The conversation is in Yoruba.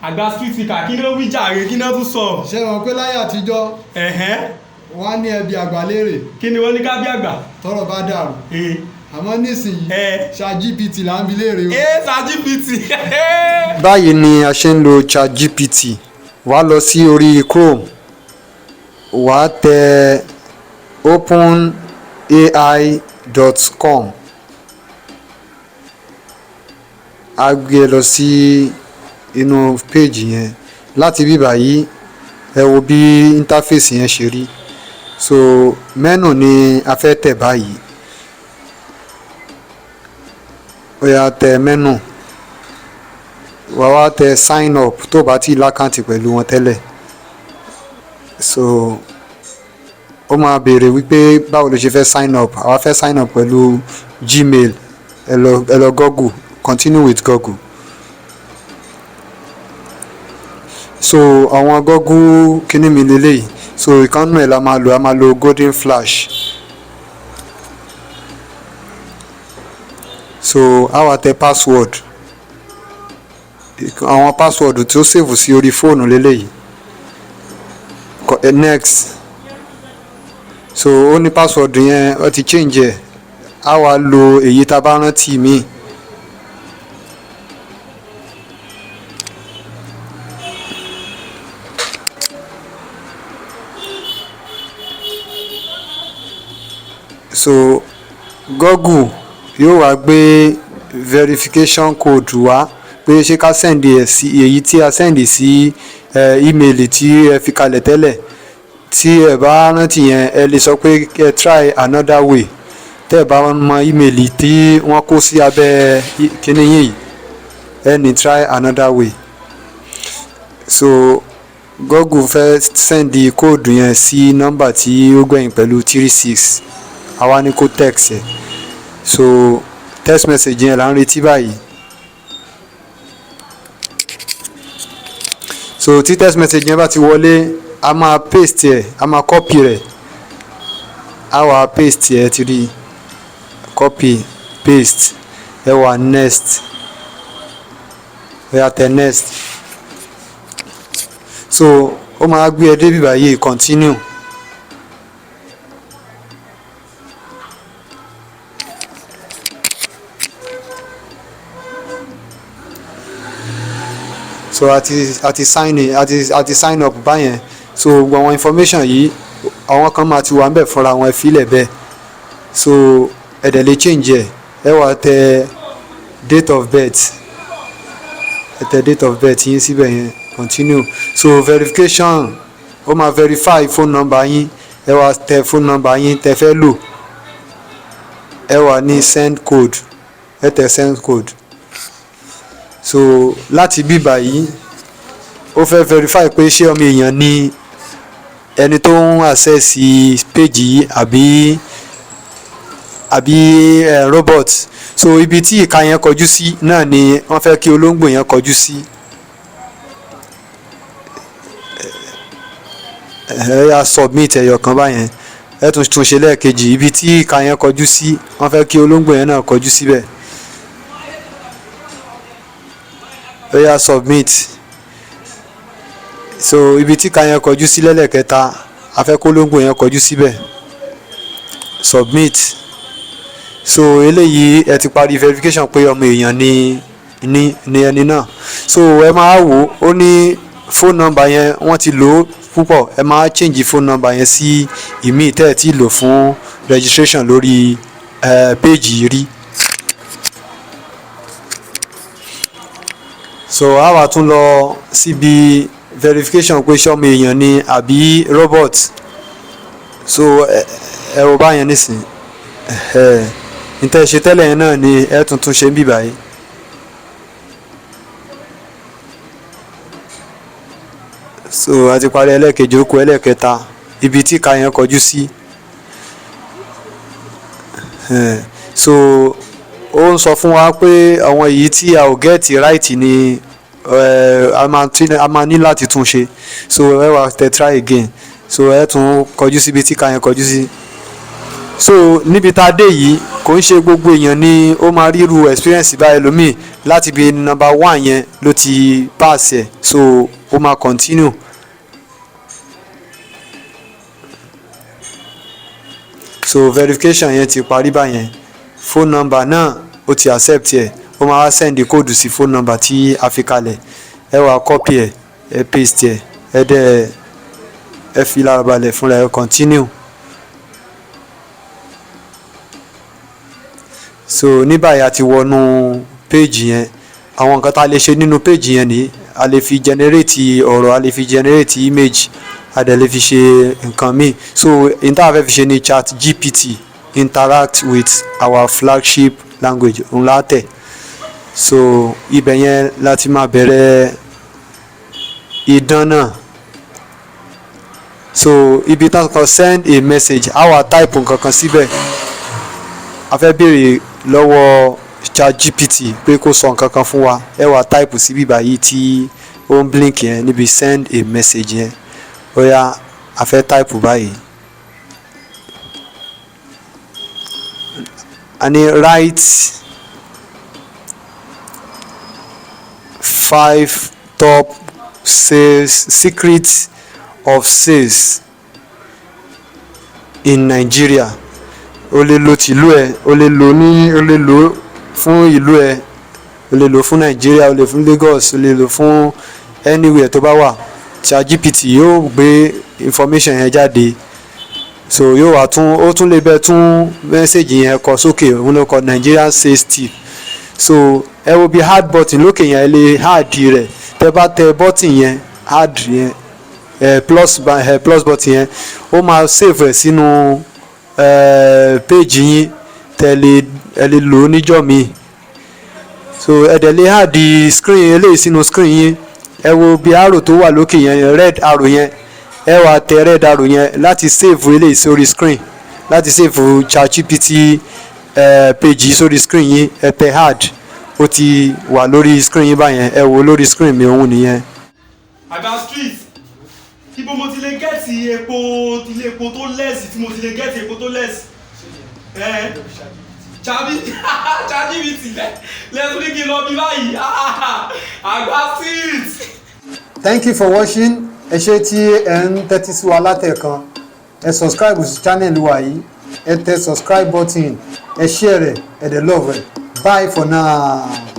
àgbà street speaker kí ló wí jàre kí ló tún sọ. ṣé wọn pé láyé àtijọ́ wọ́n á ní ẹbí àgbà léèrè. kí ni wọ́n ní ká bí àgbà. tọ́rọ̀ bá dàrú. àmọ́ nísìnyí ChatGPT là ń bi léèrè o. ChatGPT. báyìí ni a ṣe ń lo ChatGPT. wàá lọ sí orí Chrome, wàá tẹ openai.com, a gbé lọ sí inú péjì yẹn. láti bí báyìí ẹ wo bí interface yẹn ṣe rí. so menu ni a fẹ́ tẹ̀ báyìí. ó yá tẹ menu, wàá wá tẹ sign up tó bá ti lákàntì pẹ̀lú wọn tẹ́lẹ̀. so ó máa béèrè wípé báwo ló ṣe fẹ́ sign up. àwa fẹ́ sign up pẹ̀lú Gmail. ẹ lọ Google, continue with Google. so àwọn Google kíní mi lélẹ́yìí. so ìkànnì ẹ̀ la máa lo golden flash. so a wá tẹ password. àwọn password tí ó save sí orí fóònù lélẹ́yìí. next. so ó ní password yẹn ó ti change ẹ̀. a wá lo èyí tá a bá rántí míì. so Google yóò wá gbé verification code wá pé ṣé ká send ẹ̀ sí èyí tí a send sí email tí ẹ fi kalẹ̀ tẹ́lẹ̀. tí ẹ bá rántí yẹn ẹ lè sọ pé ẹ try another way. tẹ́ ẹ bá mọ email tí wọ́n kó sí abẹ́ kíní yìí ẹ ní try another way. so Google fẹ́ send code yẹn sí nọ́mbà tí ó gbẹ̀yìn pẹ̀lú 36. àwa ní kó text ẹ̀. so text message yẹn là ń retí báyìí. so tí text message yẹn bá ti wọlé a máa paste ẹ̀, a máa copy rẹ̀. a wá paste ẹ̀ ti rí copy paste ẹ wá next ẹ yà tẹ next. so ó máa gbé ẹ débi báyìí continue. so àti sign up báyẹn. so gbogbo àwọn information yìí àwọn kan máa ti wà níbẹ̀ fúnra wọn ẹ filẹ̀ bẹ́ẹ̀. so ẹ̀dẹ̀ lè change ẹ̀. ẹ wá tẹ date of birth, ẹ tẹ date of birth yín síbẹ̀ yẹn continue. so verification ó máa verify phone number yín. ẹ wá tẹ phone number yín tẹ fẹ́ lò. ẹ wá ní send code, ẹ tẹ send code. so láti bí báyìí ó fẹ́ verify pé ṣé ọmọ èèyàn ni ẹni tó ń access page yìí àbí robot. so ibi tí ìka yẹn kọjú sí náà ni wọ́n fẹ́ kí olóńgbò yẹn kọjú sí. ẹ yá submit ẹyọ kan báyẹn. ẹ tún ṣe lẹ́ẹ̀kejì ibi tí ìka yẹn kọjú sí wọ́n fẹ́ kí olóńgbò yẹn náà kọjú síbẹ̀. ẹ yá submit. so ibi tí ìka yẹn kọjú sí lẹ́lẹ́kẹta a fẹ́ kó olóńgbò yẹn kọjú síbẹ̀. submit. so eléyìí ẹ ti parí verification pé ọmọ èèyàn ni ẹni náà. so ẹ máa wò ó ní phone number yẹn wọ́n ti lò ó púpọ̀. ẹ máa change phone number yẹn sí ìmíì tẹ́ ẹ ti lò fún registration lórí page yìí rí. so a wá tún lọ síbi verification pé ṣé ọmọ èèyàn ni àbí robot. so ẹ wò báyẹn nísìn ntẹ́ ṣe tẹ́lẹ̀ yẹn náà ni ẹ tuntun ṣe ń bì báyìí. so a ti parí ẹlẹ́ẹ̀kejì ó kù ẹlẹ́ẹ̀kẹta ibi tí ìka yẹn kọjú sí. so ó ń sọ fún wa pé àwọn èyí tí a ò gẹ́ẹ̀tì right ni a máa ní láti tún ṣe. so ẹ wá tẹ try again. so ẹ tún kọjú síbi tí ìka yẹn kọjú sí. so níbi tá a dé yìí kò ń ṣe gbogbo èèyàn ni ó máa ríru experience báyìí lómi láti bí number 1 yẹn ló ti pass ẹ̀ so ó máa continue. So verification yẹn ti parí báyẹn phone number náà ó ti accept ẹ̀ ó máa wá send code sí phone number tí a fi kalẹ̀ ẹ wá copy ẹ̀ ẹ paste ẹ̀ ẹ dẹ̀ ẹ fi lára balẹ̀ fúnra ẹ continue. So ní báyìí a ti wọnú page yẹn àwọn nǹkan tá a lè ṣe nínú page yẹn ni a lè fi generate ọ̀rọ̀ a lè fi generate image a dẹ̀ lè fi ṣe nǹkan míì so ìta fẹ́ fi ṣe ni ChatGPT interact with our flagship language ńlá tẹ̀ so ibẹ̀ yẹn láti máa bẹ̀rẹ̀ ìdán náà so ibi tán kan send a message our type nǹkan kan síbẹ̀ a fẹ́ béèrè lọ́wọ́ ChatGPT pé kó sọ nǹkan kan fún wa ẹ wá type sí bíbá yìí tí ó ń blink yẹn níbi send a message yẹn ó yá a fẹ́ type báyìí a ní write 5 top sales secrets of sales in Nigeria o lè lo tìlú ẹ o lè lò fún ìlú ẹ o lè lò fún Nigeria o lè fún Lagos o lè lò fún anywhere tó bá wà ChatGPT yóò gbé information yẹn jáde so yóò wá ó tún lè bẹ tún message yẹn kọ sókè òun ló kọ Nigerian sales tip so ẹ wo bí hard button lókè yẹn ẹ lè hard rẹ tẹ bá tẹ button yẹn hard yẹn plus button yẹn ó máa save ẹ sínú page yín ẹ lè lò ó níjọ́ mi so ẹ dẹ̀ lè hard screen eléyìí sínú screen yín ẹ wo bí arrow tó wà lókè yẹn red arrow yẹn ẹ wá tẹ red arrow yẹn láti save eléyìí sórí screen láti save ChatGPT page sórí screen yín ẹ tẹ hard ó ti wà lórí screen yín báyẹn ẹ wo lórí screen mi òun nìyẹn. àgbà street ibo mo ti lè gẹ́ẹ̀tì epo ilé epo tó lẹ́sì tí mo ti lè gẹ́ẹ̀tì epo tó lẹ́sì ChatGPT lẹ́tún ní kí n lọ bí báyìí àgbà street. Thank you for watching ẹ ṣé tí ẹ ń tẹ́tí sí wa látẹ̀kan ẹ subscribe sí channel wa yìí ẹ tẹ subscribe button ẹ share rẹ̀ ẹ dẹ̀ love rẹ̀ bye for now.